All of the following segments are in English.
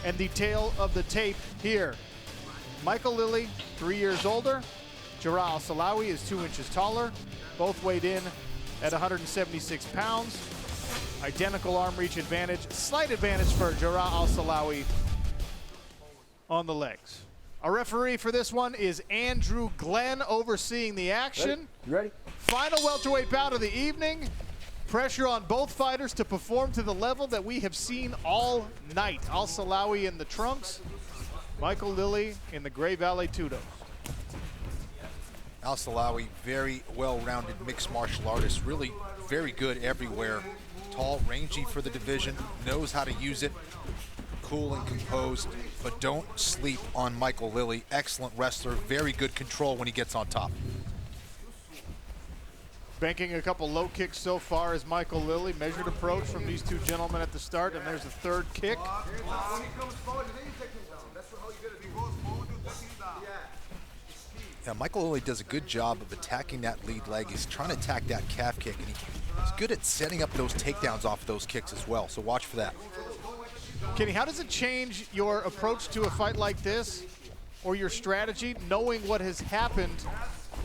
and the tail of the tape here. Michael Lilly, 3 years older. Jarrah Al Silawi is 2 inches taller. Both weighed in at 176 pounds. Identical arm reach advantage. Slight advantage for Jarrah Al Silawi on the legs. Our referee for this one is Andrew Glenn, overseeing the action. You ready? Final welterweight bout of the evening. Pressure on both fighters to perform to the level that we have seen all night. Al Silawi in the trunks, Michael Lilly in the Gray Valley Tudos. Al Silawi, very well-rounded mixed martial artist, really very good everywhere. Tall, rangy for the division, knows how to use it, cool and composed, but don't sleep on Michael Lilly. Excellent wrestler, very good control when he gets on top. Banking a couple low kicks so far is Michael Lilly. Measured approach from these two gentlemen at the start, and there's a third kick. Yeah, Michael Lilly does a good job of attacking that lead leg. He's trying to attack that calf kick, and he's good at setting up those takedowns off those kicks as well, so watch for that. Kenny, how does it change your approach to a fight like this, or your strategy, knowing what has happened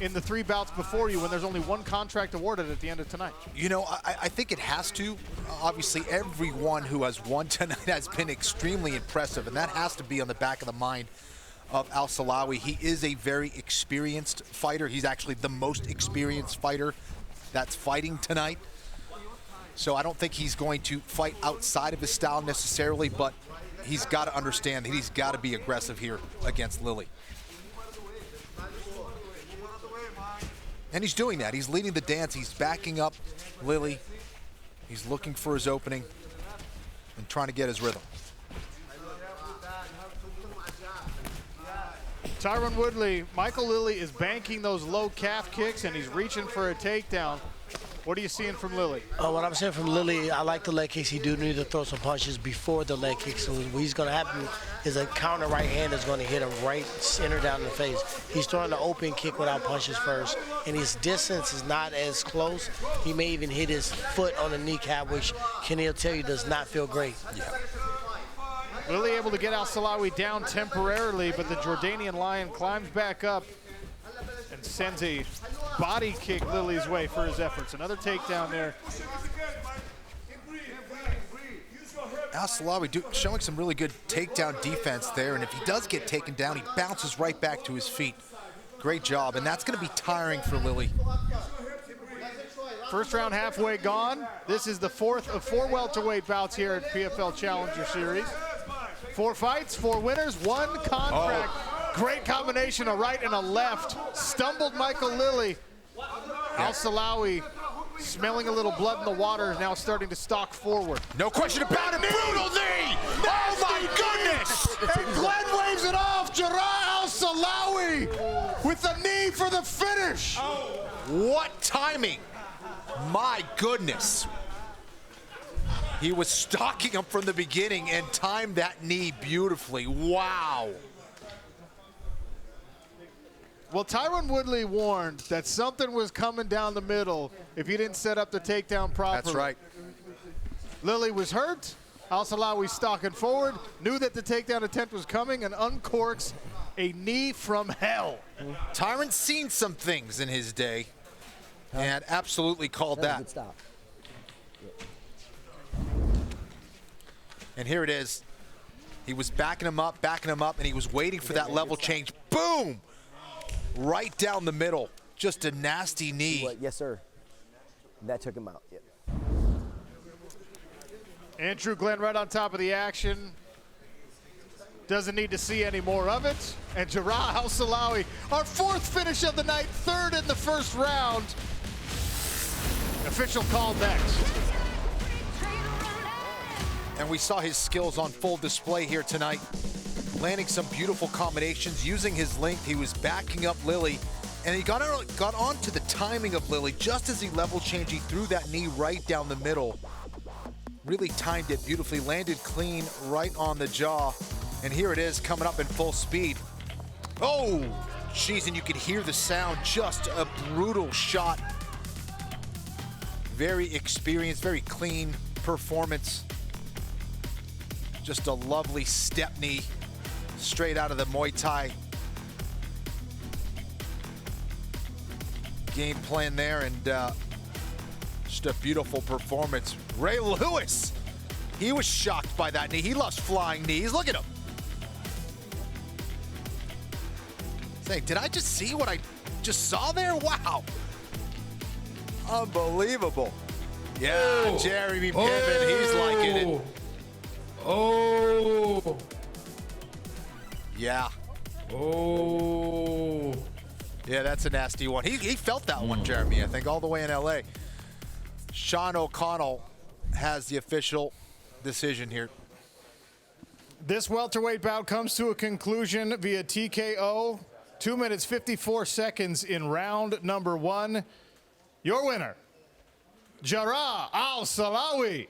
in the 3 bouts before you when there's only 1 contract awarded at the end of tonight? You know, I think it has to. Obviously, everyone who has won tonight has been extremely impressive, and that has to be on the back of the mind of Al Silawi. He is a very experienced fighter. He's actually the most experienced fighter that's fighting tonight. So I don't think he's going to fight outside of his style necessarily, but he's got to understand that he's got to be aggressive here against Lilly. And he's doing that. He's leading the dance. He's backing up Lilly. He's looking for his opening and trying to get his rhythm. Tyron Woodley, Michael Lilly is banking those low calf kicks, and he's reaching for a takedown. What are you seeing from Lilly? What I'm seeing from Lilly, I like the leg kicks. He do need to throw some punches before the leg kicks. So what he's going to happen is a counter right hand is going to hit him right center down in the face. He's throwing the open kick without punches first, and his distance is not as close. He may even hit his foot on the kneecap, which Kenny will tell you does not feel great. Yeah. Lilly able to get Al Silawi down temporarily, but the Jordanian Lion climbs back up and sends a body kick Lilly's way for his efforts. Another takedown there. Al Silawi showing some really good takedown defense there, and if he does get taken down, he bounces right back to his feet. Great job, and that's going to be tiring for Lilly. First round halfway gone. This is the 4th of 4 welterweight bouts here at PFL Challenger Series. 4 fights, 4 winners, 1 contract. Oh. Great combination, a right and a left. Stumbled Michael Lilly. Al Silawi, smelling a little blood in the water, is now starting to stalk forward. No question about it, brutal knee! Oh my goodness! And Glenn waves it off, Jarrah Al Silawi with the knee for the finish. What timing! My goodness. He was stalking him from the beginning and timed that knee beautifully. Wow. Well, Tyron Woodley warned that something was coming down the middle if he didn't set up the takedown properly. That's right. Lilly was hurt. Al Silawi stalking forward, knew that the takedown attempt was coming, and uncorks a knee from hell. Tyron's seen some things in his day and absolutely called that. Good stop. And here it is. He was backing him up, and he was waiting for that level change. Boom! Right down the middle. Just a nasty knee. Yes, sir. That took him out. Yep. Andrew Glenn right on top of the action. Doesn't need to see any more of it. And Jarrah Al Silawi, our 4th finish of the night, 3rd in the first round. Official call next. And we saw his skills on full display here tonight. Landing some beautiful combinations, using his length. He was backing up Lilly, and he got on to the timing of Lilly. Just as he level changed, he threw that knee right down the middle. Really timed it beautifully, landed clean right on the jaw. And here it is, coming up in full speed. Oh, geez, and you could hear the sound. Just a brutal shot. Very experienced, very clean performance. Just a lovely step knee straight out of the Muay Thai game plan there, and just a beautiful performance. Ray Lewis, he was shocked by that knee. He loves flying knees. Look at him. Saying, did I just see what I just saw there? Wow. Unbelievable. Yeah, Jeremy Piven, he's liking it. Oh. Yeah. Oh. Yeah, that's a nasty one. He felt that one, Jeremy, I think, all the way in LA. Sean O'Connell has the official decision here. This welterweight bout comes to a conclusion via TKO. 2 minutes, 54 seconds in round number 1. Your winner, Jarrah Al Silawi.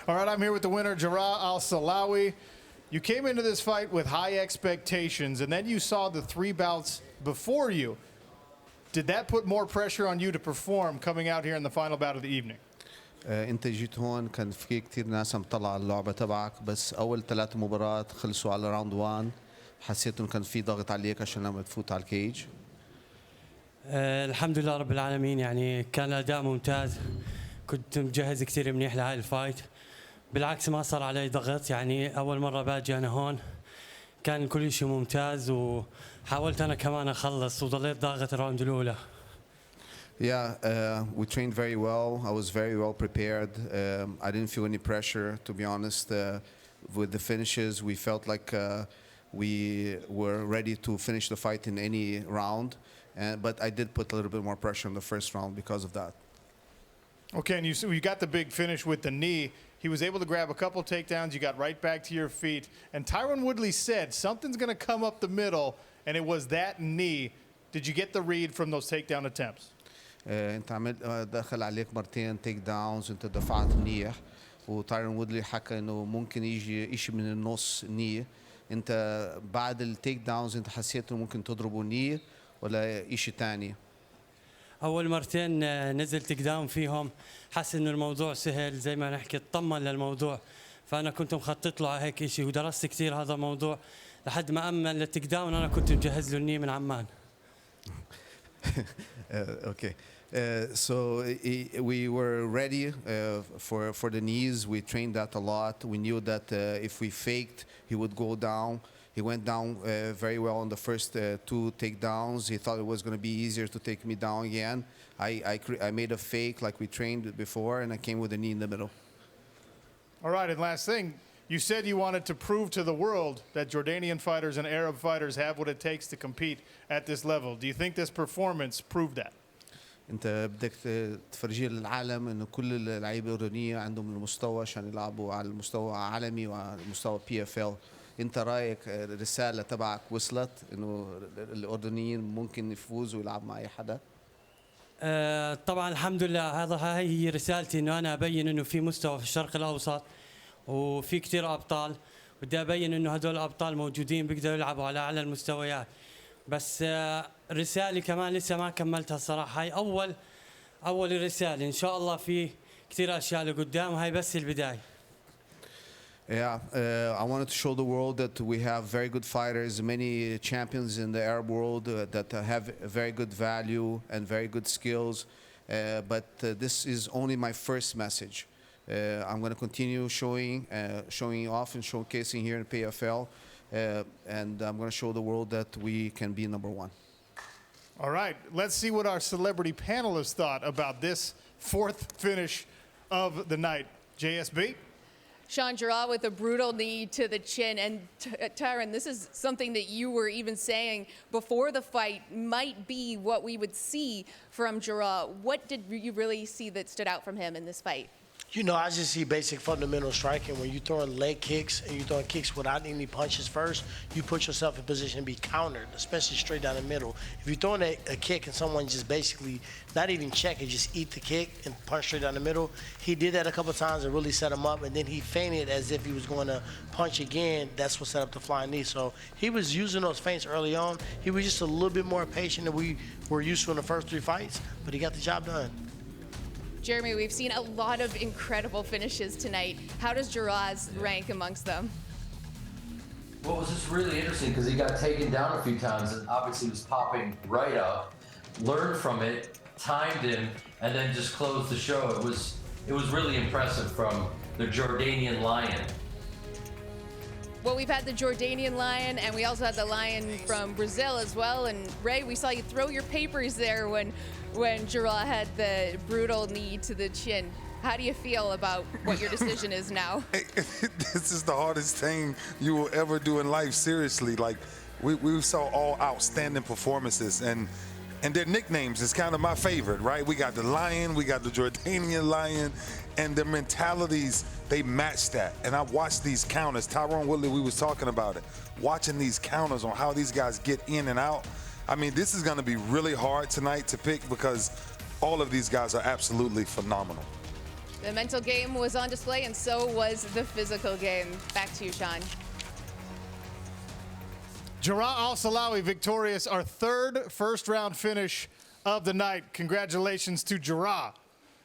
All right, I'm here with the winner, Jarrah Al Silawi. You came into this fight with high expectations, and then you saw the 3 bouts before you. Did that put more pressure on you to perform coming out here in the final bout of the evening? انت جيت هون كان في كتير ناس عم تطلع على اللعبه تبعك، بس اول 3 مباريات خلصوا على راوند 1. حسيت انه كان في ضغط عليك عشان لما تفوت على الكيج. الحمد لله رب العالمين، يعني كان الاداء ممتاز. كنت مجهز كثير منيح لهاي الفايت. بالعكس ما صار علي ضغط، يعني اول مره باجي انا هون كان كل شيء ممتاز، وحاولت انا كمان اخلص وضليت ضاغط الراوند الاولى. Yeah, we trained very well. I was very well prepared. I didn't feel any pressure, to be honest. With the finishes, we felt like we were ready to finish the fight in any round. But I did put a little bit more pressure in the first round because of that. Okay, and you got the big finish with the knee. He was able to grab a couple takedowns. You got right back to your feet. And Tyron Woodley said something's going to come up the middle, and it was that knee. Did you get the read from those takedown attempts? انت عملت دخل عليك مرتين تيك داونز، انت دفعت منيح، وتايرون وودلي حكى انه ممكن يجي شيء من النص نيه. انت بعد التيك داونز انت حسيت انه ممكن تضربه نيه ولا شيء ثاني؟ اول مرتين نزل تيك داون فيهم، حس انه الموضوع سهل، زي ما نحكي اطمن للموضوع. فانا كنت مخطط له على هيك شيء، ودرست كثير هذا الموضوع لحد ما امن للتيك داون. انا كنت مجهز له النيه من عمان. Okay. So we were ready for the knees. We trained that a lot. We knew that if we faked, he would go down. He went down very well on the first 2 takedowns. He thought it was going to be easier to take me down again. I made a fake like we trained before, and I came with a knee in the middle. All right, and last thing, you said you wanted to prove to the world that Jordanian fighters and Arab fighters have what it takes to compete at this level. Do you think this performance proved that? انت بدك تفرجي للعالم انه كل اللعيبه الاردنيه عندهم المستوى عشان يلعبوا على المستوى عالمي وعلى مستوى PFL. انت رايك الرساله تبعك وصلت انه الاردنيين ممكن يفوزوا ويلعبوا مع اي حدا؟ طبعا الحمد لله، هاي هي رسالتي، انه انا ابين انه في مستوى في الشرق الاوسط وفي كثير ابطال. بدي ابين انه هدول الابطال موجودين بيقدروا يلعبوا على اعلى المستويات. بس رسالة كمان لسه ما كملتها الصراحة. هاي أول رسالة. إن شاء الله في كثير أشياء لقدام، وهاي بس البداية. Yeah, I wanted to show the world that we have very good fighters, many champions in the Arab world that have very good value and very good skills. But this is only my first message. I'm going to continue showing off and showcasing here in PFL. And I'm going to show the world that we can be number 1. All right, let's see what our celebrity panelists thought about this 4th finish of the night. JSB? Sean, Jarrah with a brutal knee to the chin. And Tyron, this is something that you were even saying before the fight might be what we would see from Jarrah. What did you really see that stood out from him in this fight? You know, I just see basic fundamental striking. When you're throwing leg kicks and you're throwing kicks without any punches first, you put yourself in position to be countered, especially straight down the middle. If you're throwing a kick and someone just basically not even check it, just eat the kick and punch straight down the middle, he did that a couple times and really set him up, and then he feinted as if he was going to punch again. That's what set up the flying knee. So he was using those feints early on. He was just a little bit more patient than we were used to in the first 3 fights, but he got the job done. Jeremy, we've seen a lot of incredible finishes tonight. How does Jarrah's rank amongst them? Well, it was just really interesting because he got taken down a few times and obviously was popping right up, learned from it, timed him, and then just closed the show. It was really impressive from the Jordanian Lion. Well, we've had the Jordanian Lion, and we also had the Lion from Brazil as well. And Ray, we saw you throw your papers there when Jarrah had the brutal knee to the chin. How do you feel about what your decision is now? This is the hardest thing you will ever do in life, seriously. Like, we saw all outstanding performances, and their nicknames is kind of my favorite, right? We got the Lion, we got the Jordanian Lion, and their mentalities, they match that. And I watched these counters. Tyron Woodley, we was talking about it. Watching these counters on how these guys get in and out. I mean, this is going to be really hard tonight to pick because all of these guys are absolutely phenomenal. The mental game was on display, and so was the physical game. Back to you, Sean. Jarrah Al Silawi victorious, our third first-round finish of the night. Congratulations to Jarrah.